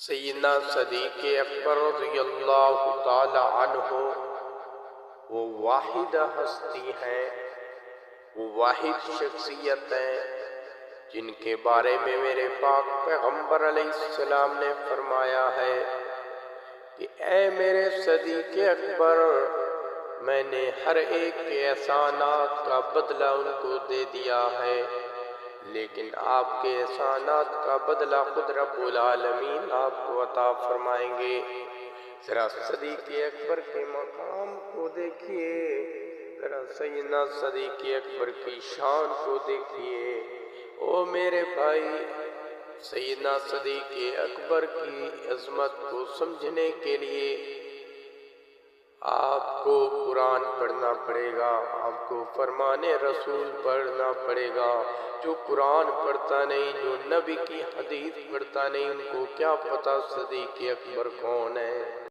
سیدنا صدیق اکبر رضی اللہ تعالی عنہ وہ واحد ہستی ہیں، وہ واحد شخصیت ہیں جن کے بارے میں میرے پاک پیغمبر علیہ السلام نے فرمایا ہے کہ اے میرے صدیق اکبر، میں نے ہر ایک کے احسانات کا بدلہ ان کو دے دیا ہے، لیکن آپ کے احسانات کا بدلہ خود رب العالمین آپ کو عطا فرمائیں گے۔ ذرا صدیق اکبر کے مقام کو دیکھیے، ذرا سیدنا صدیق اکبر کی شان کو دیکھیے۔ او میرے بھائی، سیدنا صدیق اکبر کی عظمت کو سمجھنے کے لیے آپ کو قرآن پڑھنا پڑے گا، آپ کو فرمان رسول پڑھنا پڑے گا۔ جو قرآن پڑھتا نہیں، جو نبی کی حدیث پڑھتا نہیں، ان کو کیا پتہ صدیق اکبر کون ہے۔